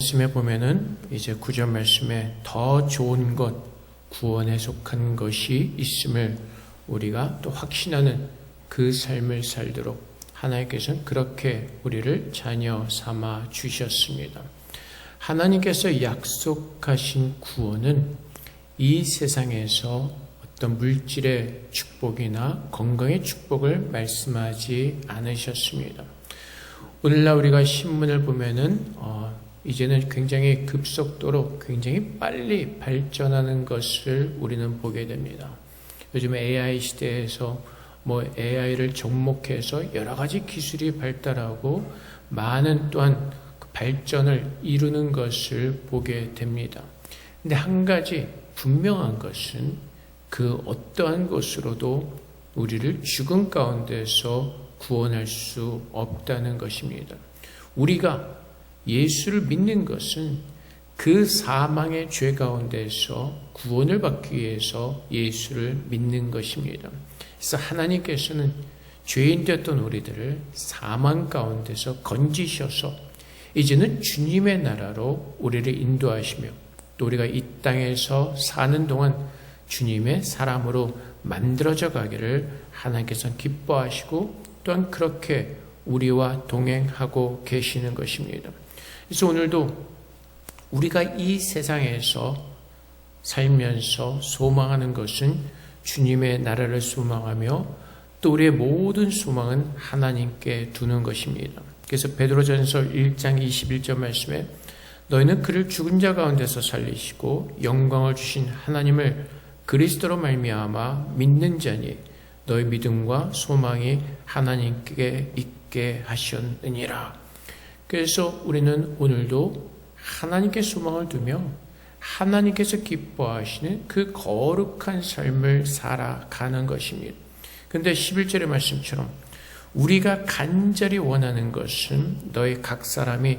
말씀에 보면은 이제 9절 말씀에 더 좋은 것, 구원에 속한 것이 있음을 우리가 또 확신하는 그 삶을 살도록 하나님께서는 그렇게 우리를 자녀 삼아 주셨습니다. 하나님께서 약속하신 구원은 이 세상에서 어떤 물질의 축복이나 건강의 축복을 말씀하지 않으셨습니다. 오늘날 우리가 신문을 보면은 이제는 굉장히 급속도로 굉장히 빨리 발전하는 것을 우리는 보게 됩니다. 요즘 AI 시대에서 AI를 접목해서 여러 가지 기술이 발달하고 많은 또한 발전을 이루는 것을 보게 됩니다. 근데 한 가지 분명한 것은 그 어떠한 것으로도 우리를 죽음 가운데서 구원할 수 없다는 것입니다. 우리가 예수를 믿는 것은 그 사망의 죄 가운데서 구원을 받기 위해서 예수를 믿는 것입니다. 그래서 하나님께서는 죄인 되었던 우리들을 사망 가운데서 건지셔서 이제는 주님의 나라로 우리를 인도하시며 또 우리가 이 땅에서 사는 동안 주님의 사람으로 만들어져 가기를 하나님께서는 기뻐하시고 또한 그렇게 우리와 동행하고 계시는 것입니다. 그래서 오늘도 우리가 이 세상에서 살면서 소망하는 것은 주님의 나라를 소망하며 또 우리의 모든 소망은 하나님께 두는 것입니다. 그래서 베드로전서 1장 21절 말씀에 너희는 그를 죽은 자 가운데서 살리시고 영광을 주신 하나님을 그리스도로 말미암아 믿는 자니 너희 믿음과 소망이 하나님께 있게 하셨느니라. 그래서 우리는 오늘도 하나님께 소망을 두며 하나님께서 기뻐하시는 그 거룩한 삶을 살아가는 것입니다. 그런데 11절의 말씀처럼 우리가 간절히 원하는 것은 너희 각 사람이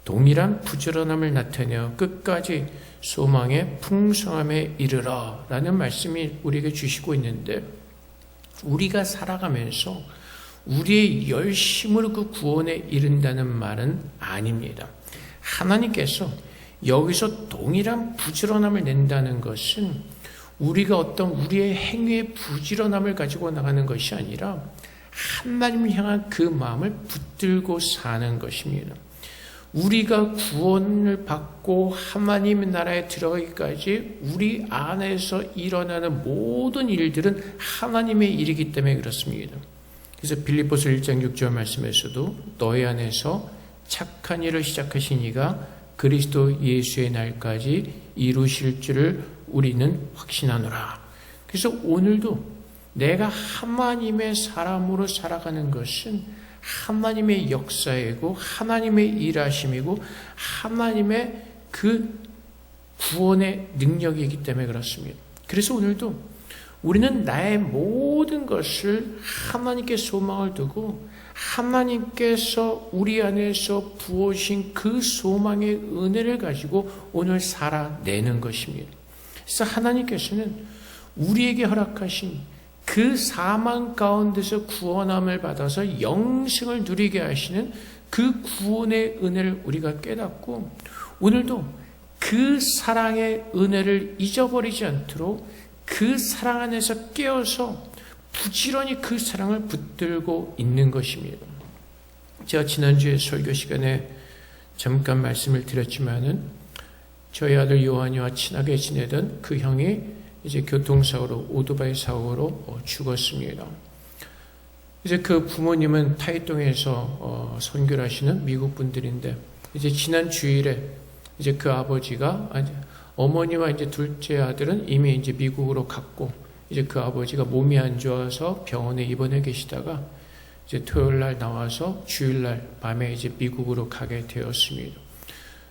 동일한 부지런함을 나타내어 끝까지 소망의 풍성함에 이르러 라는 말씀이 우리에게 주시고 있는데 우리가 살아가면서 우리의 열심으로 그 구원에 이른다는 말은 아닙니다. 하나님께서 여기서 동일한 부지런함을 낸다는 것은 우리가 어떤 우리의 행위의 부지런함을 가지고 나가는 것이 아니라 하나님을 향한 그 마음을 붙들고 사는 것입니다. 우리가 구원을 받고 하나님의 나라에 들어가기까지 우리 안에서 일어나는 모든 일들은 하나님의 일이기 때문에 그렇습니다. 그래서 빌립보서 1장 6절 말씀에서도 너희 안에서 착한 일을 시작하신 이가 그리스도 예수의 날까지 이루실 줄을 우리는 확신하노라. 그래서 오늘도 내가 하나님의 사람으로 살아가는 것은 하나님의 역사이고 하나님의 일하심이고 하나님의 그 구원의 능력이기 때문에 그렇습니다. 그래서 오늘도 우리는 나의 모든 것을 하나님께 소망을 두고 하나님께서 우리 안에서 부어주신 그 소망의 은혜를 가지고 오늘 살아내는 것입니다. 그래서 하나님께서는 우리에게 허락하신 그 사망 가운데서 구원함을 받아서 영생을 누리게 하시는 그 구원의 은혜를 우리가 깨닫고 오늘도 그 사랑의 은혜를 잊어버리지 않도록 그 사랑 안에서 깨어서 부지런히 그 사랑을 붙들고 있는 것입니다. 제가 지난주에 설교 시간에 잠깐 말씀을 드렸지만은 저희 아들 요한이와 친하게 지내던 그 형이 이제 교통사고로 오토바이 사고로 죽었습니다. 이제 그 부모님은 타이동에서 선교를 하시는 미국 분들인데 이제 지난 주일에 이제 그 아버지가 어머니와 이제 둘째 아들은 이미 이제 미국으로 갔고 이제 그 아버지가 몸이 안 좋아서 병원에 입원해 계시다가 이제 토요일 날 나와서 주일 날 밤에 이제 미국으로 가게 되었습니다.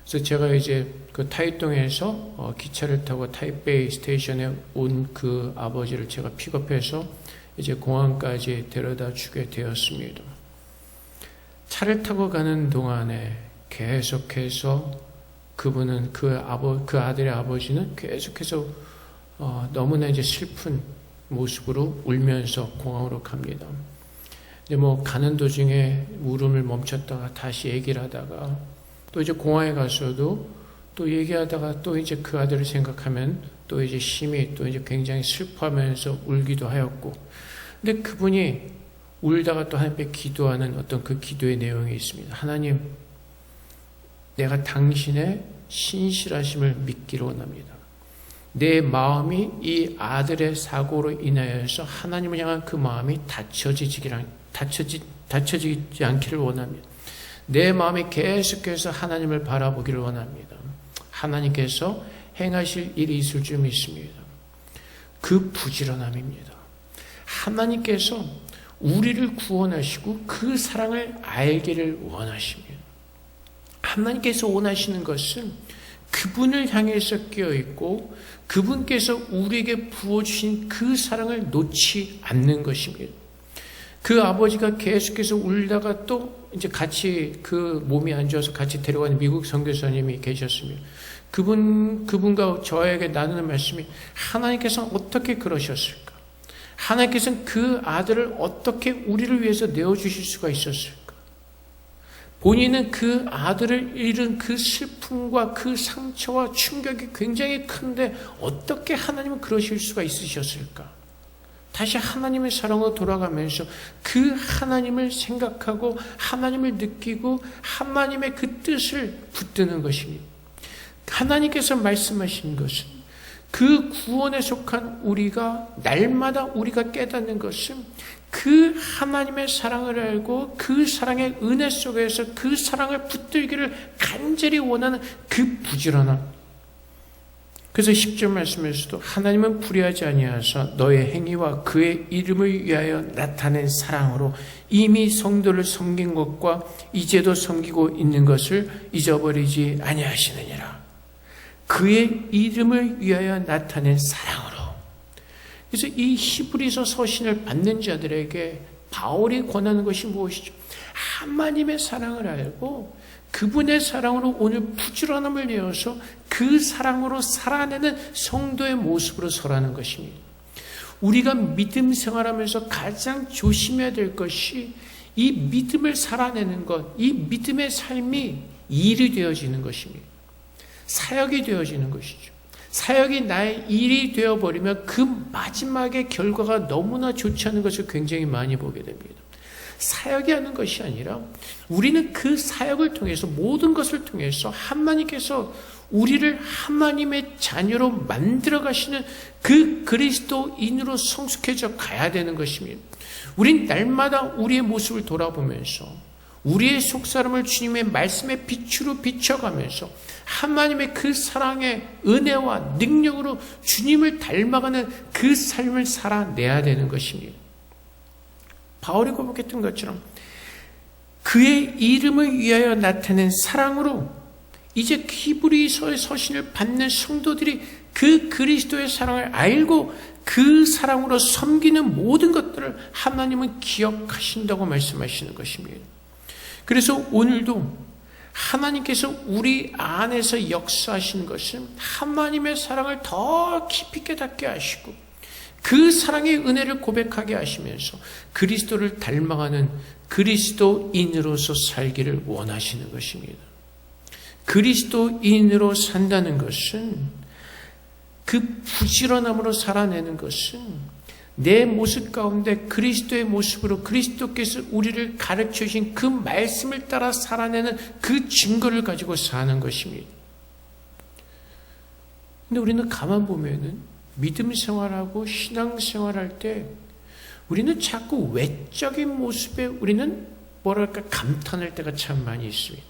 그래서 제가 이제 그 타이동에서 기차를 타고 타이베이 스테이션에 온 그 아버지를 제가 픽업해서 이제 공항까지 데려다 주게 되었습니다. 차를 타고 가는 동안에 계속해서 그분은 그 아들의 아버지는 계속해서 너무나 이제 슬픈 모습으로 울면서 공항으로 갑니다. 근데 가는 도중에 울음을 멈췄다가 다시 얘기를 하다가 또 이제 공항에 가서도 또 얘기하다가 또 이제 그 아들을 생각하면 또 이제 심히 또 이제 굉장히 슬퍼하면서 울기도 하였고, 근데 그분이 울다가 또 하나님께 기도하는 어떤 그 기도의 내용이 있습니다. 하나님, 내가 당신의 신실하심을 믿기로 원합니다. 내 마음이 이 아들의 사고로 인하여서 하나님을 향한 그 마음이 닫혀지지 않기를 원합니다. 내 마음이 계속해서 하나님을 바라보기를 원합니다. 하나님께서 행하실 일이 있을 줄 믿습니다. 그 부지런함입니다. 하나님께서 우리를 구원하시고 그 사랑을 알기를 원하십니다. 하나님께서 원하시는 것은 그분을 향해서 끼어있고 그분께서 우리에게 부어주신 그 사랑을 놓지 않는 것입니다. 그 아버지가 계속해서 울다가 또 이제 같이 그 몸이 안 좋아서 같이 데려가는 미국 선교사님이 계셨습니다. 그분과 저에게 나누는 말씀이, 하나님께서는 어떻게 그러셨을까? 하나님께서는 그 아들을 어떻게 우리를 위해서 내어주실 수가 있었을까? 본인은 그 아들을 잃은 그 슬픔과 그 상처와 충격이 굉장히 큰데 어떻게 하나님은 그러실 수가 있으셨을까? 다시 하나님의 사랑으로 돌아가면서 그 하나님을 생각하고 하나님을 느끼고 하나님의 그 뜻을 붙드는 것입니다. 하나님께서 말씀하신 것은 그 구원에 속한 우리가 날마다 우리가 깨닫는 것은 그 하나님의 사랑을 알고 그 사랑의 은혜 속에서 그 사랑을 붙들기를 간절히 원하는 그 부지런함. 그래서 10절 말씀에서도 하나님은 불의하지 아니하사 너의 행위와 그의 이름을 위하여 나타낸 사랑으로 이미 성도를 섬긴 것과 이제도 섬기고 있는 것을 잊어버리지 아니하시느니라. 그의 이름을 위하여 나타낸 사랑으로. 그래서 이 히브리서 서신을 받는 자들에게 바울이 권하는 것이 무엇이죠? 하나님의 사랑을 알고 그분의 사랑으로 오늘 부지런함을 내어서 그 사랑으로 살아내는 성도의 모습으로 서라는 것입니다. 우리가 믿음 생활하면서 가장 조심해야 될 것이 이 믿음을 살아내는 것, 이 믿음의 삶이 일이 되어지는 것입니다. 사역이 되어지는 것이죠. 사역이 나의 일이 되어버리면 그 마지막의 결과가 너무나 좋지 않은 것을 굉장히 많이 보게 됩니다. 사역이 하는 것이 아니라 우리는 그 사역을 통해서 모든 것을 통해서 하나님께서 우리를 하나님의 자녀로 만들어 가시는 그 그리스도인으로 성숙해져 가야 되는 것입니다. 우린 날마다 우리의 모습을 돌아보면서 우리의 속사람을 주님의 말씀의 빛으로 비춰가면서 하나님의 그 사랑의 은혜와 능력으로 주님을 닮아가는 그 삶을 살아내야 되는 것입니다. 바울이 고백했던 것처럼 그의 이름을 위하여 나타낸 사랑으로 이제 히브리서의 서신을 받는 성도들이 그 그리스도의 사랑을 알고 그 사랑으로 섬기는 모든 것들을 하나님은 기억하신다고 말씀하시는 것입니다. 그래서 오늘도 하나님께서 우리 안에서 역사하시는 것은 하나님의 사랑을 더 깊이 깨닫게 하시고 그 사랑의 은혜를 고백하게 하시면서 그리스도를 닮아가는 그리스도인으로서 살기를 원하시는 것입니다. 그리스도인으로 산다는 것은 그 부지런함으로 살아내는 것은 내 모습 가운데 그리스도의 모습으로 그리스도께서 우리를 가르쳐 주신 그 말씀을 따라 살아내는 그 증거를 가지고 사는 것입니다. 근데 우리는 가만 보면은 믿음 생활하고 신앙 생활할 때 우리는 자꾸 외적인 모습에 우리는 뭐랄까 감탄할 때가 참 많이 있습니다.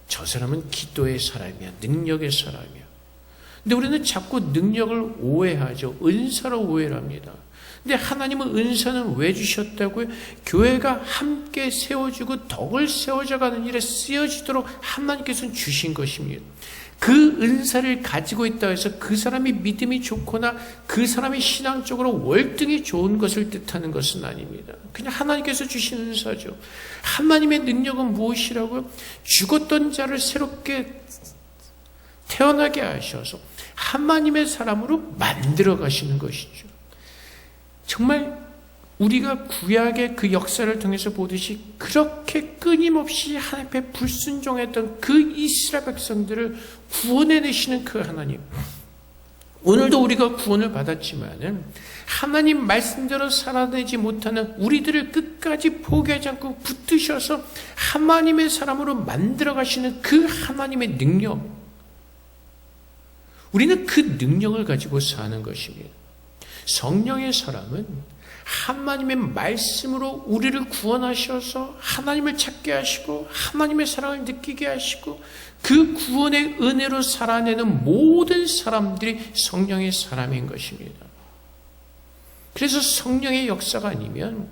저 사람은 기도의 사람이야, 능력의 사람이야. 근데 우리는 자꾸 능력을 오해하죠. 은사로 오해를 합니다. 근데 하나님은 은사는 왜 주셨다고요? 교회가 함께 세워지고 덕을 세워져가는 일에 쓰여지도록 하나님께서는 주신 것입니다. 그 은사를 가지고 있다고 해서 그 사람이 믿음이 좋거나 그 사람이 신앙적으로 월등히 좋은 것을 뜻하는 것은 아닙니다. 그냥 하나님께서 주신 은사죠. 하나님의 능력은 무엇이라고요? 죽었던 자를 새롭게 태어나게 하셔서 하나님의 사람으로 만들어 가시는 것이죠. 정말 우리가 구약의 그 역사를 통해서 보듯이 그렇게 끊임없이 하나님 앞에 불순종했던 그 이스라엘 백성들을 구원해내시는 그 하나님, 오늘도 우리가 구원을 받았지만은 하나님 말씀대로 살아내지 못하는 우리들을 끝까지 포기하지 않고 붙드셔서 하나님의 사람으로 만들어 가시는 그 하나님의 능력, 우리는 그 능력을 가지고 사는 것입니다. 성령의 사람은 하나님의 말씀으로 우리를 구원하셔서 하나님을 찾게 하시고 하나님의 사랑을 느끼게 하시고 그 구원의 은혜로 살아내는 모든 사람들이 성령의 사람인 것입니다. 그래서 성령의 역사가 아니면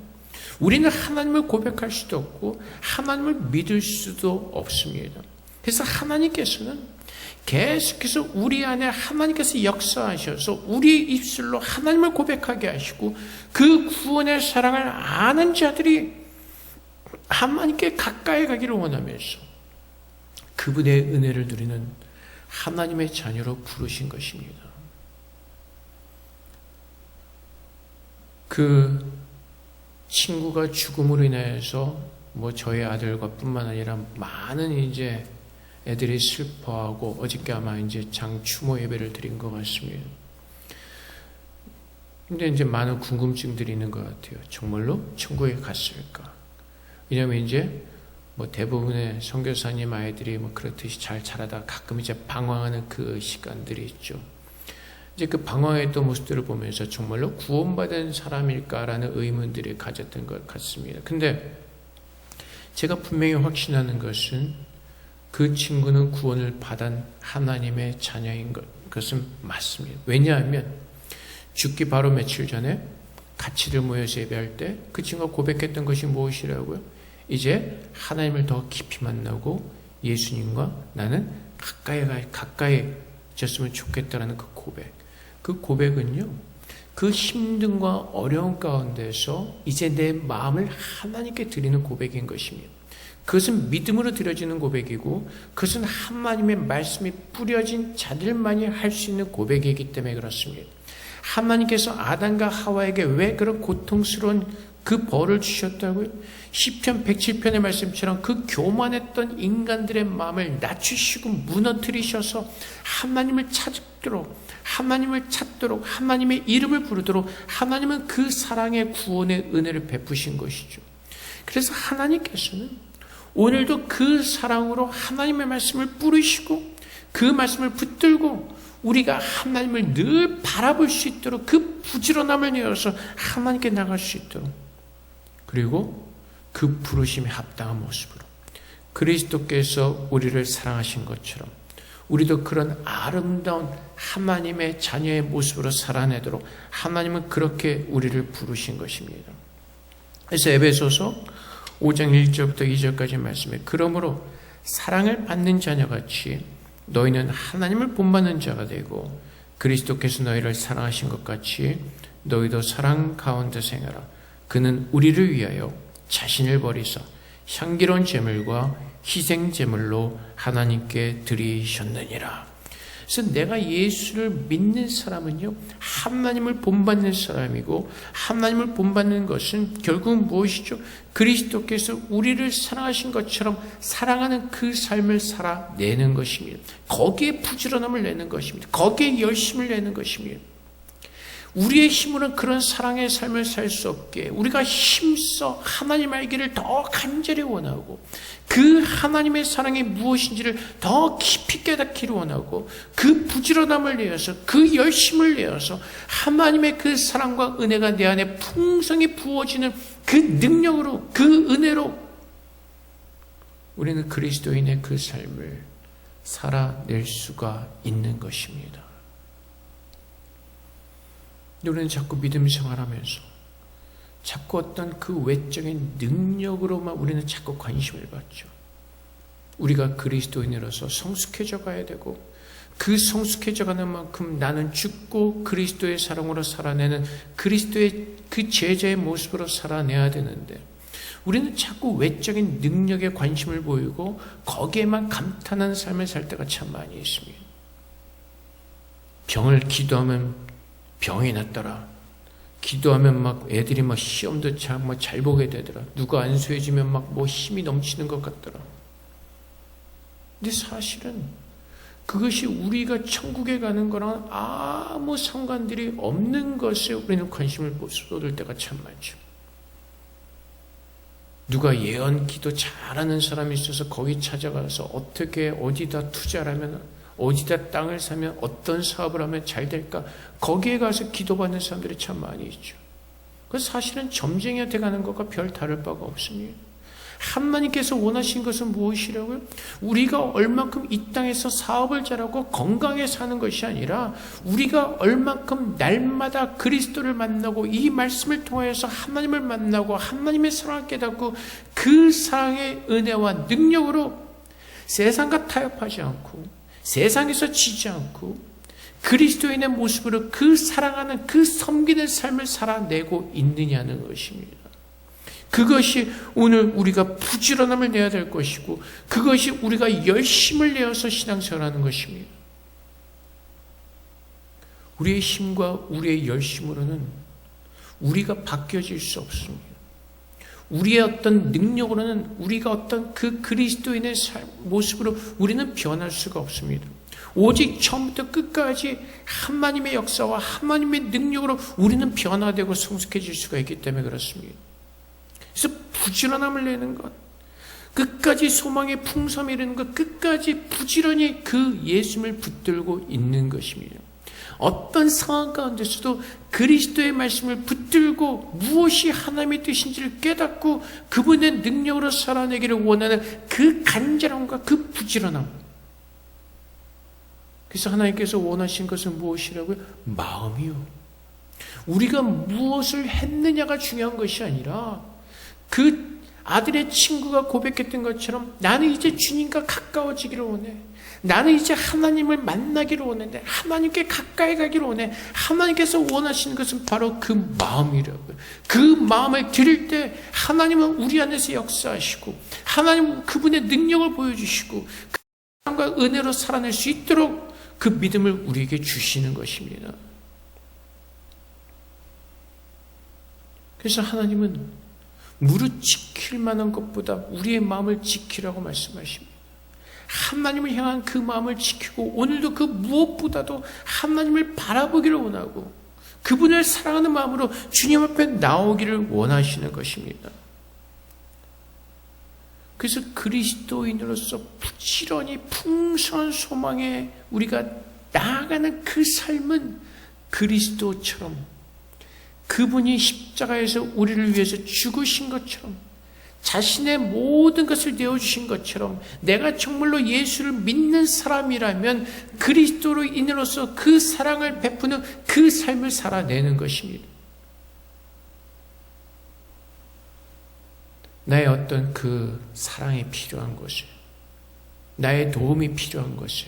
우리는 하나님을 고백할 수도 없고 하나님을 믿을 수도 없습니다. 그래서 하나님께서는 계속해서 우리 안에 하나님께서 역사하셔서 우리의 입술로 하나님을 고백하게 하시고 그 구원의 사랑을 아는 자들이 하나님께 가까이 가기를 원하면서 그분의 은혜를 누리는 하나님의 자녀로 부르신 것입니다. 그 친구가 죽음으로 인해서 저희 아들과 뿐만 아니라 많은 이제 애들이 슬퍼하고 어저께 아마 이제 장추모 예배를 드린 것 같습니다. 근데 이제 많은 궁금증들이 있는 것 같아요. 정말로 천국에 갔을까? 왜냐하면 이제 대부분의 선교사님 아이들이 그렇듯이 잘 자라다 가끔 이제 방황하는 그 시간들이 있죠. 이제 그 방황했던 모습들을 보면서 정말로 구원받은 사람일까라는 의문들이 가졌던 것 같습니다. 근데 제가 분명히 확신하는 것은 그 친구는 구원을 받은 하나님의 자녀인 것은 맞습니다. 왜냐하면 죽기 바로 며칠 전에 같이들 모여서 예배할 때 그 친구가 고백했던 것이 무엇이라고요? 이제 하나님을 더 깊이 만나고 예수님과 나는 가까이졌으면 좋겠다라는 그 고백. 그 고백은요, 그 힘듦과 어려움 가운데서 이제 내 마음을 하나님께 드리는 고백인 것입니다. 그것은 믿음으로 드려지는 고백이고 그것은 하나님의 말씀이 뿌려진 자들만이 할 수 있는 고백이기 때문에 그렇습니다. 하나님께서 아담과 하와에게 왜 그런 고통스러운 그 벌을 주셨다고요? 시편 107편의 말씀처럼 그 교만했던 인간들의 마음을 낮추시고 무너뜨리셔서 하나님을 찾도록 하나님의 이름을 부르도록 하나님은 그 사랑의 구원의 은혜를 베푸신 것이죠. 그래서 하나님께서는 오늘도 그 사랑으로 하나님의 말씀을 뿌리시고 그 말씀을 붙들고 우리가 하나님을 늘 바라볼 수 있도록 그 부지런함을 내어서 하나님께 나갈 수 있도록, 그리고 그 부르심에 합당한 모습으로 그리스도께서 우리를 사랑하신 것처럼 우리도 그런 아름다운 하나님의 자녀의 모습으로 살아내도록 하나님은 그렇게 우리를 부르신 것입니다. 그래서 에베소서 5장 1절부터 2절까지 말씀에 그러므로 사랑을 받는 자녀같이 너희는 하나님을 본받는 자가 되고 그리스도께서 너희를 사랑하신 것 같이 너희도 사랑 가운데 생활하라. 그는 우리를 위하여 자신을 버리사 향기로운 제물과 희생 제물로 하나님께 드리셨느니라. 그래서 내가 예수를 믿는 사람은요, 하나님을 본받는 사람이고, 하나님을 본받는 것은 결국 무엇이죠? 그리스도께서 우리를 사랑하신 것처럼 사랑하는 그 삶을 살아내는 것입니다. 거기에 부지런함을 내는 것입니다. 거기에 열심을 내는 것입니다. 우리의 힘으로는 그런 사랑의 삶을 살 수 없게 우리가 힘써 하나님 알기를 더 간절히 원하고 그 하나님의 사랑이 무엇인지를 더 깊이 깨닫기를 원하고 그 부지런함을 내어서 그 열심을 내어서 하나님의 그 사랑과 은혜가 내 안에 풍성히 부어지는 그 능력으로 그 은혜로 우리는 그리스도인의 그 삶을 살아낼 수가 있는 것입니다. 우리는 자꾸 믿음 생활하면서 자꾸 어떤 그 외적인 능력으로만 우리는 자꾸 관심을 받죠. 우리가 그리스도인으로서 성숙해져 가야 되고 그 성숙해져 가는 만큼 나는 죽고 그리스도의 사랑으로 살아내는 그리스도의 그 제자의 모습으로 살아내야 되는데 우리는 자꾸 외적인 능력에 관심을 보이고 거기에만 감탄하는 삶을 살 때가 참 많이 있습니다. 병을 기도하면 병이 낫더라. 기도하면 막 애들이 막 시험도 잘 보게 되더라. 누가 안수해주면 막 뭐 힘이 넘치는 것 같더라. 근데 사실은 그것이 우리가 천국에 가는 거랑 아무 상관들이 없는 것에 우리는 관심을 쏟을 때가 참 많죠. 누가 예언 기도 잘하는 사람이 있어서 거기 찾아가서 어떻게 어디다 투자를 하면, 어디다 땅을 사면, 어떤 사업을 하면 잘 될까, 거기에 가서 기도받는 사람들이 참 많이 있죠. 그래서 사실은 점쟁이한테 가는 것과 별 다를 바가 없습니다. 하나님께서 원하신 것은 무엇이라고요? 우리가 얼만큼 이 땅에서 사업을 잘하고 건강하게 사는 것이 아니라 우리가 얼만큼 날마다 그리스도를 만나고 이 말씀을 통해서 하나님을 만나고 하나님의 사랑을 깨닫고 그 사랑의 은혜와 능력으로 세상과 타협하지 않고 세상에서 지지 않고 그리스도인의 모습으로 그 사랑하는 그 섬기는 삶을 살아내고 있느냐는 것입니다. 그것이 오늘 우리가 부지런함을 내야 될 것이고 그것이 우리가 열심을 내어서 신앙생활하는 것입니다. 우리의 힘과 우리의 열심으로는 우리가 바뀌어질 수 없습니다. 우리의 어떤 능력으로는 우리가 어떤 그 그리스도인의 모습으로 우리는 변할 수가 없습니다. 오직 처음부터 끝까지 하나님의 역사와 하나님의 능력으로 우리는 변화되고 성숙해질 수가 있기 때문에 그렇습니다. 그래서 부지런함을 내는 것, 끝까지 소망의 풍성함을 이루는 것, 끝까지 부지런히 그 예수님을 붙들고 있는 것입니다. 어떤 상황 가운데서도 그리스도의 말씀을 붙들고 무엇이 하나님의 뜻인지를 깨닫고 그분의 능력으로 살아내기를 원하는 그 간절함과 그 부지런함. 그래서 하나님께서 원하신 것은 무엇이라고요? 마음이요. 우리가 무엇을 했느냐가 중요한 것이 아니라 그 아들의 친구가 고백했던 것처럼 나는 이제 주님과 가까워지기를 원해. 나는 이제 하나님을 만나기를 원하는데 하나님께 가까이 가기를 원해. 하나님께서 원하시는 것은 바로 그 마음이라고요. 그 마음을 드릴 때 하나님은 우리 안에서 역사하시고 하나님은 그분의 능력을 보여주시고 그 사랑과 은혜로 살아낼 수 있도록 그 믿음을 우리에게 주시는 것입니다. 그래서 하나님은 무릇 지킬 만한 것보다 우리의 마음을 지키라고 말씀하십니다. 하나님을 향한 그 마음을 지키고 오늘도 그 무엇보다도 하나님을 바라보기를 원하고 그분을 사랑하는 마음으로 주님 앞에 나오기를 원하시는 것입니다. 그래서 그리스도인으로서 부지런히 풍성한 소망에 우리가 나아가는 그 삶은 그리스도처럼 그분이 십자가에서 우리를 위해서 죽으신 것처럼 자신의 모든 것을 내어주신 것처럼 내가 정말로 예수를 믿는 사람이라면 그리스도로 인으로서 그 사랑을 베푸는 그 삶을 살아내는 것입니다. 나의 어떤 그 사랑이 필요한 곳에 나의 도움이 필요한 곳에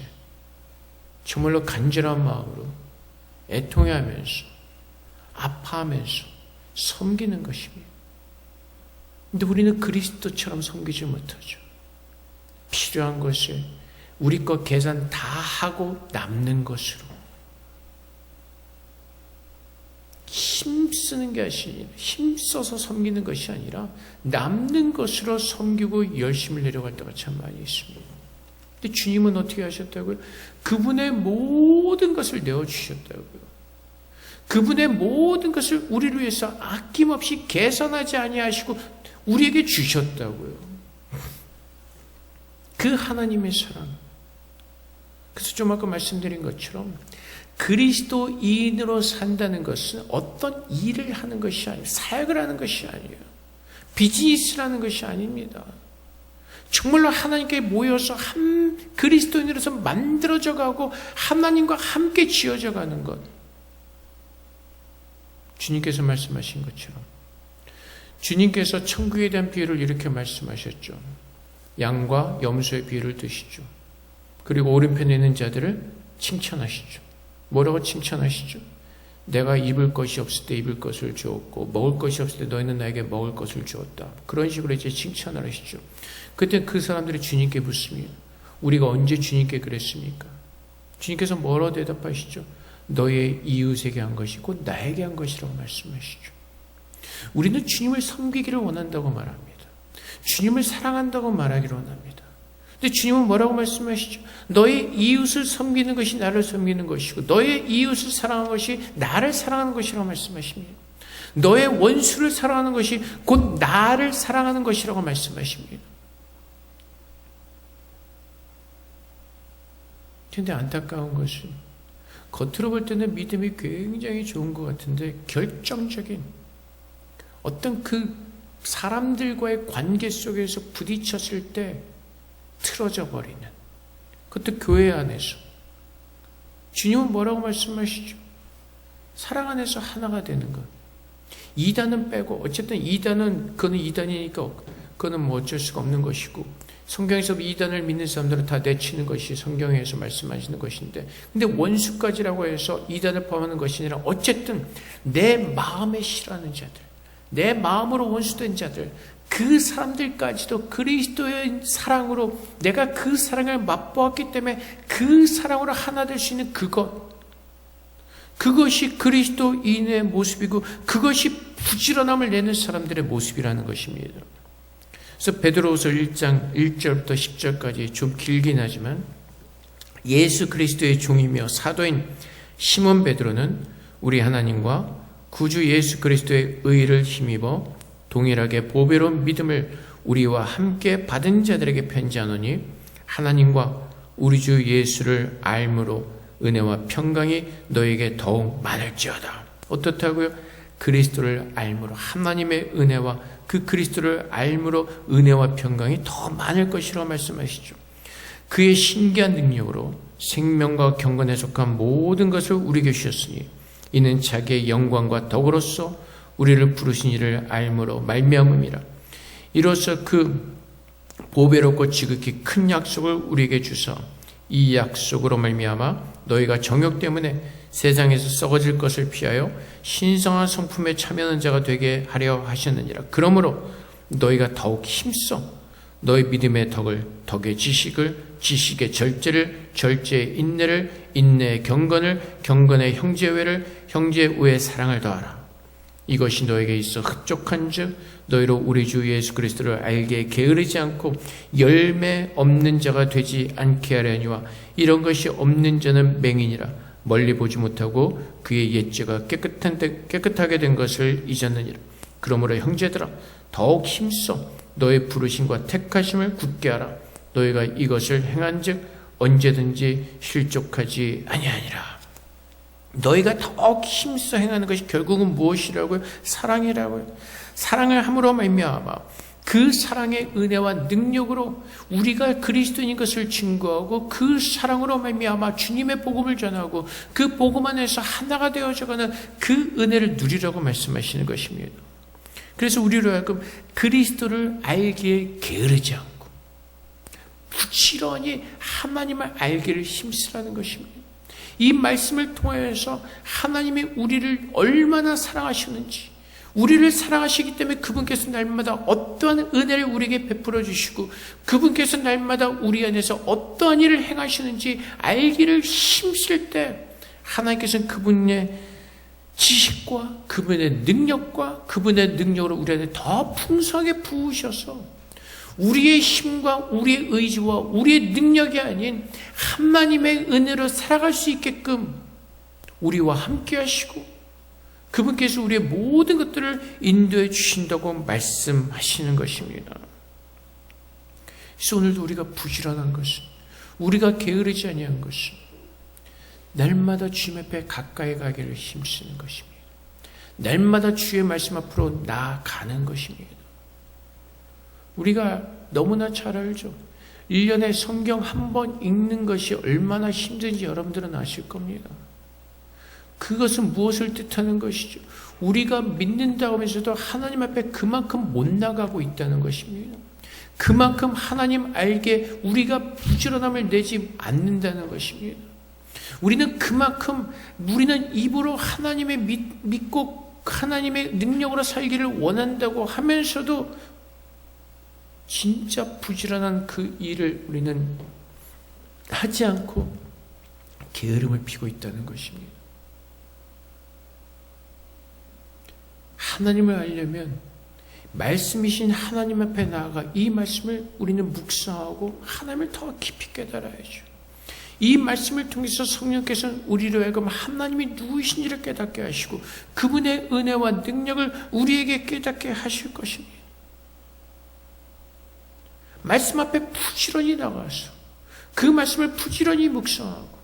정말로 간절한 마음으로 애통해하면서 아파하면서 섬기는 것입니다. 근데 우리는 그리스도처럼 섬기지 못하죠. 필요한 것을 우리 것 계산 다 하고 남는 것으로 힘쓰는 것이 힘써서 섬기는 것이 아니라 남는 것으로 섬기고 열심을 내려갈 때가 참 많이 있습니다. 근데 주님은 어떻게 하셨다고요? 그분의 모든 것을 내어주셨다고요. 그분의 모든 것을 우리를 위해서 아낌없이 계산하지 아니하시고 우리에게 주셨다고요. 그 하나님의 사랑. 그래서 좀 아까 말씀드린 것처럼 그리스도인으로 산다는 것은 어떤 일을 하는 것이 아니에요. 사역을 하는 것이 아니에요. 비즈니스를 하는 것이 아닙니다. 정말로 하나님께 모여서 한 그리스도인으로서 만들어져 가고 하나님과 함께 지어져 가는 것. 주님께서 말씀하신 것처럼 주님께서 천국에 대한 비유를 이렇게 말씀하셨죠. 양과 염소의 비유를 드시죠. 그리고 오른편에 있는 자들을 칭찬하시죠. 뭐라고 칭찬하시죠? 내가 입을 것이 없을 때 입을 것을 주었고 먹을 것이 없을 때 너희는 나에게 먹을 것을 주었다. 그런 식으로 이제 칭찬을 하시죠. 그때 그 사람들이 주님께 묻습니다. 우리가 언제 주님께 그랬습니까? 주님께서 뭐라고 대답하시죠? 너의 이웃에게 한 것이 곧 나에게 한 것이라고 말씀하시죠. 우리는 주님을 섬기기를 원한다고 말합니다. 주님을 사랑한다고 말하기를 원합니다. 근데 주님은 뭐라고 말씀하시죠? 너의 이웃을 섬기는 것이 나를 섬기는 것이고 너의 이웃을 사랑하는 것이 나를 사랑하는 것이라고 말씀하십니다. 너의 원수를 사랑하는 것이 곧 나를 사랑하는 것이라고 말씀하십니다. 그런데 안타까운 것은 겉으로 볼 때는 믿음이 굉장히 좋은 것 같은데 결정적인 어떤 그 사람들과의 관계 속에서 부딪혔을 때 틀어져 버리는, 그것도 교회 안에서. 주님은 뭐라고 말씀하시죠? 사랑 안에서 하나가 되는 것. 이단은 빼고, 어쨌든 이단은 그거는 이단이니까 그거는 뭐 어쩔 수가 없는 것이고, 성경에서 이단을 믿는 사람들은 다 내치는 것이 성경에서 말씀하시는 것인데, 근데 원수까지라고 해서 이단을 포함하는 것이 아니라 어쨌든 내 마음에 싫어하는 자들, 내 마음으로 원수된 자들, 그 사람들까지도 그리스도의 사랑으로 내가 그 사랑을 맛보았기 때문에 그 사랑으로 하나 될 수 있는 그것이 그리스도인의 모습이고 그것이 부지런함을 내는 사람들의 모습이라는 것입니다. 그래서 베드로후서 1장 1절부터 10절까지 좀 길긴 하지만 예수 그리스도의 종이며 사도인 시몬 베드로는 우리 하나님과 구주 예수 그리스도의 의를 힘입어 동일하게 보배로운 믿음을 우리와 함께 받은 자들에게 편지하노니 하나님과 우리 주 예수를 알므로 은혜와 평강이 너에게 더욱 많을지어다. 어떻다고요? 그리스도를 알므로, 하나님의 은혜와 그 그리스도를 알므로 은혜와 평강이 더 많을 것이라고 말씀하시죠. 그의 신기한 능력으로 생명과 경건에 속한 모든 것을 우리에게 주셨으니 이는 자기의 영광과 덕으로서 우리를 부르신 이를 알므로 말미암음이라. 이로써 그 보배롭고 지극히 큰 약속을 우리에게 주사 이 약속으로 말미암아 너희가 정욕 때문에 세상에서 썩어질 것을 피하여 신성한 성품에 참여하는 자가 되게 하려 하셨느니라. 그러므로 너희가 더욱 힘써 너희 믿음의 덕을, 덕의 지식을, 지식의 절제를, 절제의 인내를, 인내의 경건을, 경건의 형제외를, 형제외의 사랑을 더하라. 이것이 너에게 있어 흡족한 즉 너희로 우리 주 예수 그리스도를 알게 게으르지 않고 열매 없는 자가 되지 않게 하려니와 이런 것이 없는 자는 맹인이라 멀리 보지 못하고 그의 옛죄가 깨끗하게 된 것을 잊었느니라. 그러므로 형제들아 더욱 힘써 너의 부르심과 택하심을 굳게 하라. 너희가 이것을 행한 즉 언제든지 실족하지 아니하니라. 너희가 더욱 힘써 행하는 것이 결국은 무엇이라고요? 사랑이라고요. 사랑을 함으로 말미암아 그 사랑의 은혜와 능력으로 우리가 그리스도인 것을 증거하고 그 사랑으로 말미암아 주님의 복음을 전하고 그 복음 안에서 하나가 되어져가는 그 은혜를 누리라고 말씀하시는 것입니다. 그래서 우리로 하여금 그리스도를 알기에 게으르지 않고 부지런히 하나님을 알기를 힘쓰라는 것입니다. 이 말씀을 통해서 하나님이 우리를 얼마나 사랑하시는지, 우리를 사랑하시기 때문에 그분께서 날마다 어떠한 은혜를 우리에게 베풀어 주시고 그분께서 날마다 우리 안에서 어떠한 일을 행하시는지 알기를 힘쓸 때 하나님께서는 그분의 지식과 그분의 능력과 그분의 능력으로 우리 안에 더 풍성하게 부으셔서 우리의 힘과 우리의 의지와 우리의 능력이 아닌 하나님의 은혜로 살아갈 수 있게끔 우리와 함께 하시고 그분께서 우리의 모든 것들을 인도해 주신다고 말씀하시는 것입니다. 그래서 오늘도 우리가 부지런한 것은, 우리가 게으르지 아니한 것은 날마다 주님 앞에 가까이 가기를 힘쓰는 것입니다. 날마다 주의 말씀 앞으로 나아가는 것입니다. 우리가 너무나 잘 알죠. 1년에 성경 한 번 읽는 것이 얼마나 힘든지 여러분들은 아실 겁니다. 그것은 무엇을 뜻하는 것이죠? 우리가 믿는다고 하면서도 하나님 앞에 그만큼 못 나가고 있다는 것입니다. 그만큼 하나님 알게 우리가 부지런함을 내지 않는다는 것입니다. 우리는 그만큼 우리는 입으로 하나님의 믿고 하나님의 능력으로 살기를 원한다고 하면서도 진짜 부지런한 그 일을 우리는 하지 않고 게으름을 피고 있다는 것입니다. 하나님을 알려면 말씀이신 하나님 앞에 나아가 이 말씀을 우리는 묵상하고 하나님을 더 깊이 깨달아야죠. 이 말씀을 통해서 성령께서는 우리로 하여금 하나님이 누구이신지를 깨닫게 하시고 그분의 은혜와 능력을 우리에게 깨닫게 하실 것입니다. 말씀 앞에 부지런히 나가서 그 말씀을 부지런히 묵상하고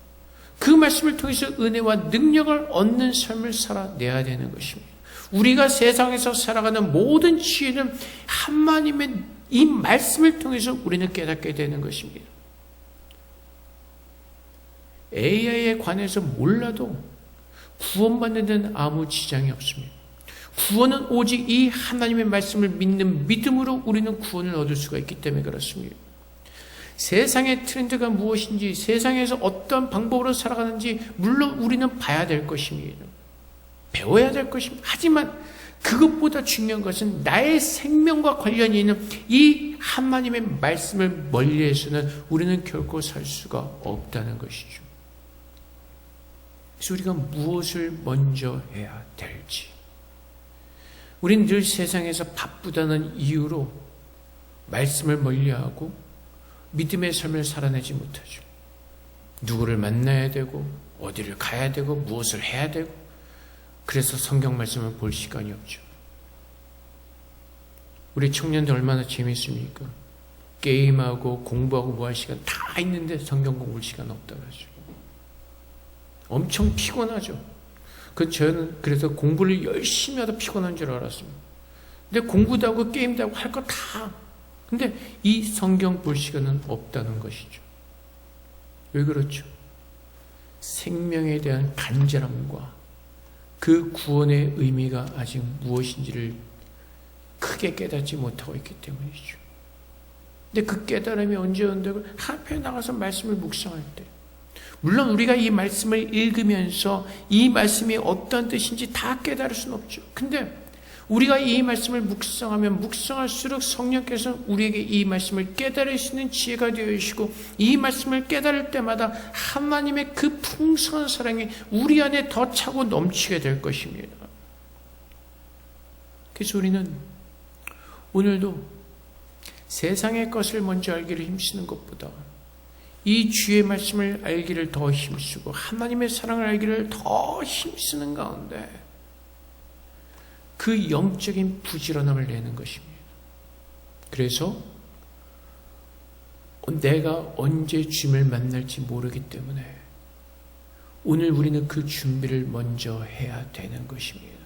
그 말씀을 통해서 은혜와 능력을 얻는 삶을 살아내야 되는 것입니다. 우리가 세상에서 살아가는 모든 지혜는 하나님의 이 말씀을 통해서 우리는 깨닫게 되는 것입니다. AI에 관해서 몰라도 구원받는 데는 아무 지장이 없습니다. 구원은 오직 이 하나님의 말씀을 믿는 믿음으로 우리는 구원을 얻을 수가 있기 때문에 그렇습니다. 세상의 트렌드가 무엇인지, 세상에서 어떤 방법으로 살아가는지 물론 우리는 봐야 될 것입니다. 배워야 될 것입니다. 하지만 그것보다 중요한 것은 나의 생명과 관련이 있는 이 하나님의 말씀을 멀리해서는 우리는 결코 살 수가 없다는 것이죠. 그래서 우리가 무엇을 먼저 해야 될지, 우리는 늘 세상에서 바쁘다는 이유로 말씀을 멀리하고 믿음의 삶을 살아내지 못하죠. 누구를 만나야 되고 어디를 가야 되고 무엇을 해야 되고, 그래서 성경 말씀을 볼 시간이 없죠. 우리 청년들 얼마나 재밌습니까? 게임하고 공부하고 뭐 할 시간 다 있는데 성경 공부할 시간 없다고 하죠. 엄청 피곤하죠. 저는 그래서 공부를 열심히 하다 피곤한 줄 알았습니다. 근데 공부도 하고 게임도 하고 할 거 다. 근데 이 성경 볼 시간은 없다는 것이죠. 왜 그렇죠? 생명에 대한 간절함과 그 구원의 의미가 아직 무엇인지를 크게 깨닫지 못하고 있기 때문이죠. 근데 그 깨달음이 언제 온다고? 앞에 나가서 말씀을 묵상할 때. 물론 우리가 이 말씀을 읽으면서 이 말씀이 어떤 뜻인지 다 깨달을 수는 없죠. 근데 우리가 이 말씀을 묵상하면 묵상할수록 성령께서 우리에게 이 말씀을 깨달을 수 있는 지혜가 되어 주시고, 이 말씀을 깨달을 때마다 하나님의 그 풍성한 사랑이 우리 안에 더 차고 넘치게 될 것입니다. 그래서 우리는 오늘도 세상의 것을 먼저 알기를 힘쓰는 것보다 이 주의 말씀을 알기를 더 힘쓰고 하나님의 사랑을 알기를 더 힘쓰는 가운데 그 영적인 부지런함을 내는 것입니다. 그래서 내가 언제 주님을 만날지 모르기 때문에 오늘 우리는 그 준비를 먼저 해야 되는 것입니다.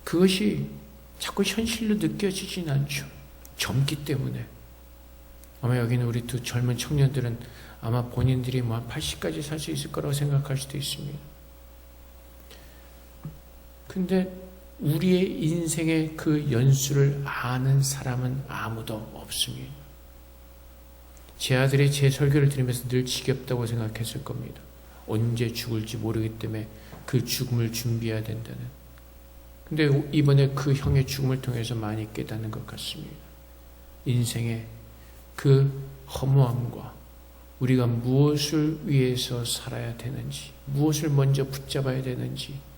그것이 자꾸 현실로 느껴지진 않죠. 젊기 때문에. 아마 여기는 우리 두 젊은 청년들은 아마 본인들이 뭐 한 80까지 살 수 있을 거라고 생각할 수도 있습니다. 근데 우리의 인생의 그 연수를 아는 사람은 아무도 없습니다. 제 아들이 제 설교를 들으면서 늘 지겹다고 생각했을 겁니다. 언제 죽을지 모르기 때문에 그 죽음을 준비해야 된다는. 근데 이번에 그 형의 죽음을 통해서 많이 깨닫는 것 같습니다. 인생의 그 허무함과 우리가 무엇을 위해서 살아야 되는지, 무엇을 먼저 붙잡아야 되는지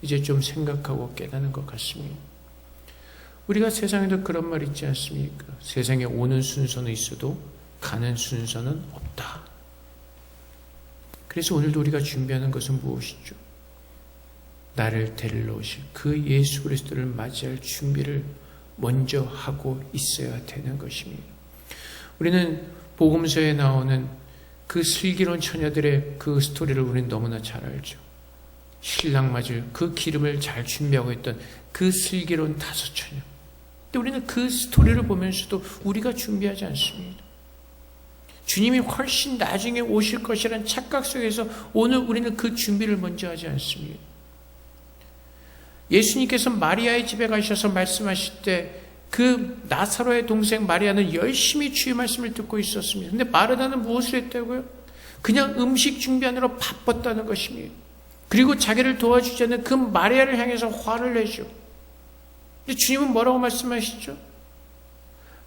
이제 좀 생각하고 깨닫는 것 같습니다. 우리가 세상에도 그런 말 있지 않습니까? 세상에 오는 순서는 있어도 가는 순서는 없다. 그래서 오늘도 우리가 준비하는 것은 무엇이죠? 나를 데리러 오실 그 예수 그리스도를 맞이할 준비를 먼저 하고 있어야 되는 것입니다. 우리는 복음서에 나오는 그 슬기로운 처녀들의 그 스토리를 우리는 너무나 잘 알죠. 신랑 맞을 그 기름을 잘 준비하고 있던 그 슬기로운 다섯 처녀. 근데 우리는 그 스토리를 보면서도 우리가 준비하지 않습니다. 주님이 훨씬 나중에 오실 것이라는 착각 속에서 오늘 우리는 그 준비를 먼저 하지 않습니다. 예수님께서 마리아의 집에 가셔서 말씀하실 때 그 나사로의 동생 마리아는 열심히 주의 말씀을 듣고 있었습니다. 근데 마르다는 무엇을 했다고요? 그냥 음식 준비하느라 바빴다는 것입니다. 그리고 자기를 도와주지 않는 그 마리아를 향해서 화를 내죠. 근데 주님은 뭐라고 말씀하시죠?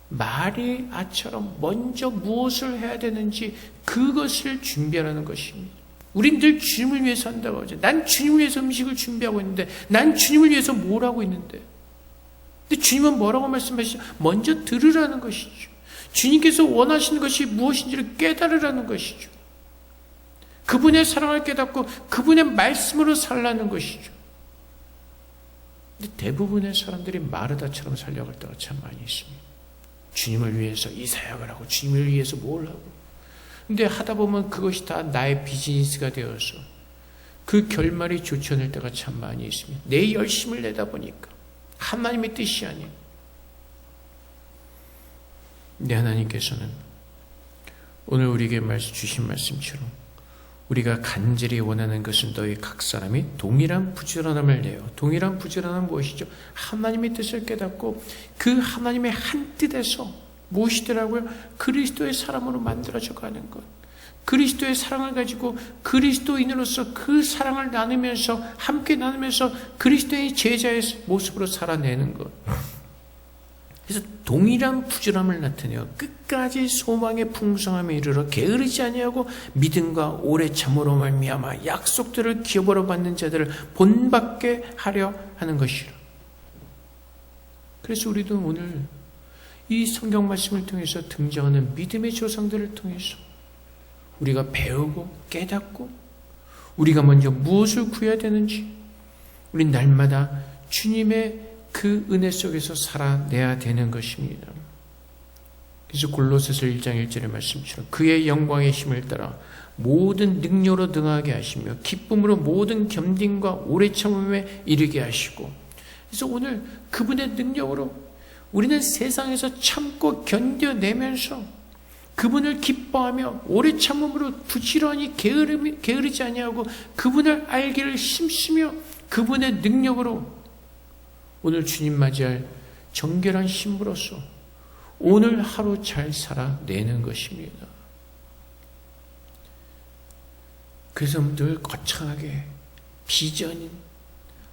마리아처럼 먼저 무엇을 해야 되는지 그것을 준비하라는 것입니다. 우린 늘 주님을 위해서 한다고 하죠. 난 주님을 위해서 음식을 준비하고 있는데, 난 주님을 위해서 뭘 하고 있는데. 근데 주님은 뭐라고 말씀하시죠? 먼저 들으라는 것이죠. 주님께서 원하시는 것이 무엇인지를 깨달으라는 것이죠. 그분의 사랑을 깨닫고 그분의 말씀으로 살라는 것이죠. 근데 대부분의 사람들이 마르다처럼 살려갈 때가 참 많이 있습니다. 주님을 위해서 이 사역을 하고 주님을 위해서 뭘 하고, 근데 하다 보면 그것이 다 나의 비즈니스가 되어서 그 결말이 좋지 않을 때가 참 많이 있습니다. 내 열심을 내다 보니까 하나님의 뜻이 아닌. 근데 하나님께서는 오늘 우리에게 주신 말씀처럼 우리가 간절히 원하는 것은 너희 각 사람이 동일한 부지런함을 내요. 동일한 부지런함은 무엇이죠? 하나님의 뜻을 깨닫고 그 하나님의 한 뜻에서 무엇이더라고요? 그리스도의 사람으로 만들어져 가는 것. 그리스도의 사랑을 가지고 그리스도인으로서 그 사랑을 나누면서, 함께 나누면서 그리스도의 제자의 모습으로 살아내는 것. 그래서 동일한 부지런함을 나타내어 끝까지 소망의 풍성함에 이르러 게으르지 아니하고 믿음과 오래 참으로 말미암아 약속들을 기업으로 받는 자들을 본받게 하려 하는 것이라. 그래서 우리도 오늘 이 성경 말씀을 통해서 등장하는 믿음의 조상들을 통해서 우리가 배우고 깨닫고 우리가 먼저 무엇을 구해야 되는지, 우린 날마다 주님의 그 은혜 속에서 살아내야 되는 것입니다. 그래서 골로새서 1장 1절의 말씀처럼 그의 영광의 힘을 따라 모든 능력으로 등하게 하시며 기쁨으로 모든 겸딩과 오래 참음에 이르게 하시고, 그래서 오늘 그분의 능력으로 우리는 세상에서 참고 견뎌내면서 그분을 기뻐하며 오래 참음으로 부지런히 게으르지 아니하고 그분을 알기를 힘쓰며 그분의 능력으로 오늘 주님 맞이할 정결한 신부로서 오늘 하루 잘 살아내는 것입니다. 그래서 늘 거창하게 비전인,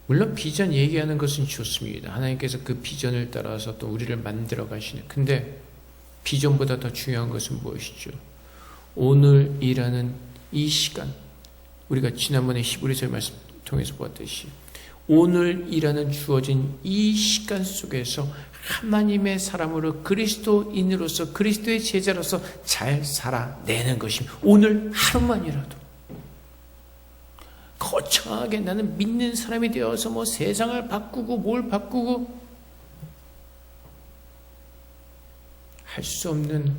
물론 비전 얘기하는 것은 좋습니다. 하나님께서 그 비전을 따라서 또 우리를 만들어 가시는. 근데 비전보다 더 중요한 것은 무엇이죠? 오늘이라는 이 시간, 우리가 지난번에 히브리서 말씀 통해서 보았듯이 오늘이라는 주어진 이 시간 속에서 하나님의 사람으로 그리스도인으로서 그리스도의 제자로서 잘 살아내는 것입니다. 오늘 하루만이라도 거창하게 나는 믿는 사람이 되어서 뭐 세상을 바꾸고 뭘 바꾸고 할 수 없는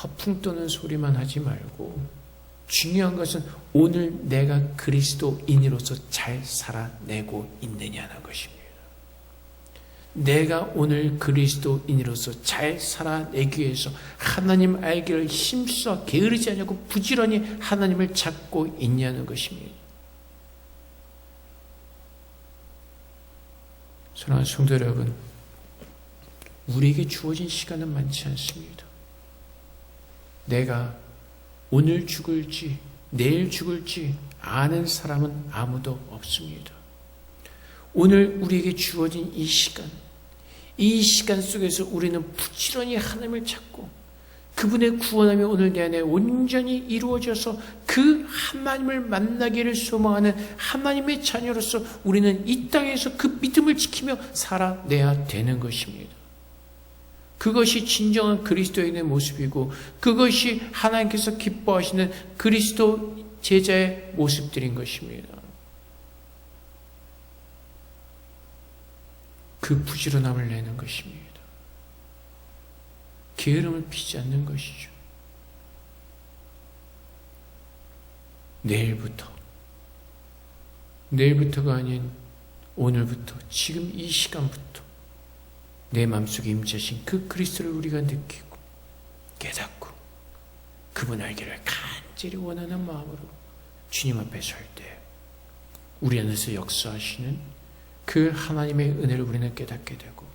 허풍 떠는 소리만 하지 말고, 중요한 것은 오늘 내가 그리스도인으로서 잘 살아내고 있느냐는 것입니다. 내가 오늘 그리스도인으로서 잘 살아내기 위해서 하나님 알기를 힘써 게으르지 않냐고 부지런히 하나님을 찾고 있냐는 것입니다. 사랑하는 성도 여러분, 우리에게 주어진 시간은 많지 않습니다. 내가 오늘 죽을지 내일 죽을지 아는 사람은 아무도 없습니다. 오늘 우리에게 주어진 이 시간 속에서 우리는 부지런히 하나님을 찾고 그분의 구원함이 오늘 내 안에 온전히 이루어져서 그 하나님을 만나기를 소망하는 하나님의 자녀로서 우리는 이 땅에서 그 믿음을 지키며 살아내야 되는 것입니다. 그것이 진정한 그리스도인의 모습이고 그것이 하나님께서 기뻐하시는 그리스도 제자의 모습들인 것입니다. 그 부지런함을 내는 것입니다. 게으름을 피지 않는 것이죠. 내일부터가 아닌 오늘부터, 지금 이 시간부터 내 마음속에 임재하신 그 그리스도를 우리가 느끼고 깨닫고 그분 알기를 간절히 원하는 마음으로 주님 앞에 설 때 우리 안에서 역사하시는 그 하나님의 은혜를 우리는 깨닫게 되고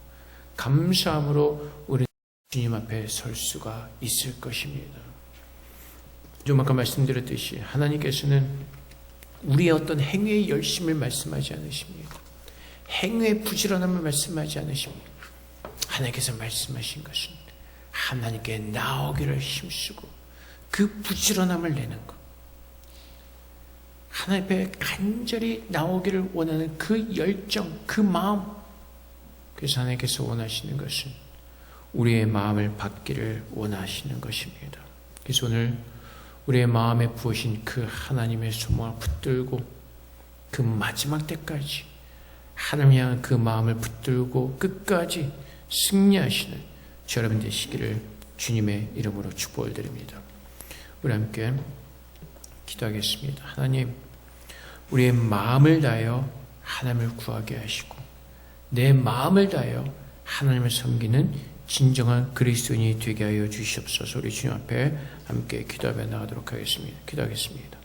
감사함으로 우리는 주님 앞에 설 수가 있을 것입니다. 좀 아까 말씀드렸듯이 하나님께서는 우리의 어떤 행위의 열심을 말씀하지 않으십니다. 행위의 부지런함을 말씀하지 않으십니다. 하나님께서 말씀하신 것은 하나님께 나오기를 힘쓰고 그 부지런함을 내는 것. 하나님 앞에 간절히 나오기를 원하는 그 열정, 그 마음. 그래서 하나님께서 원하시는 것은 우리의 마음을 받기를 원하시는 것입니다. 그래서 오늘 우리의 마음에 부으신 그 하나님의 소망을 붙들고 그 마지막 때까지 하나님 향한 그 마음을 붙들고 끝까지 승리하시는 저 여러분 되시기를 주님의 이름으로 축복을 드립니다. 우리 함께 기도하겠습니다. 하나님, 우리의 마음을 다하여 하나님을 구하게 하시고 내 마음을 다하여 하나님을 섬기는 진정한 그리스도인이 되게 하여 주시옵소서. 우리 주님 앞에 함께 기도하며 나가도록 하겠습니다. 기도하겠습니다.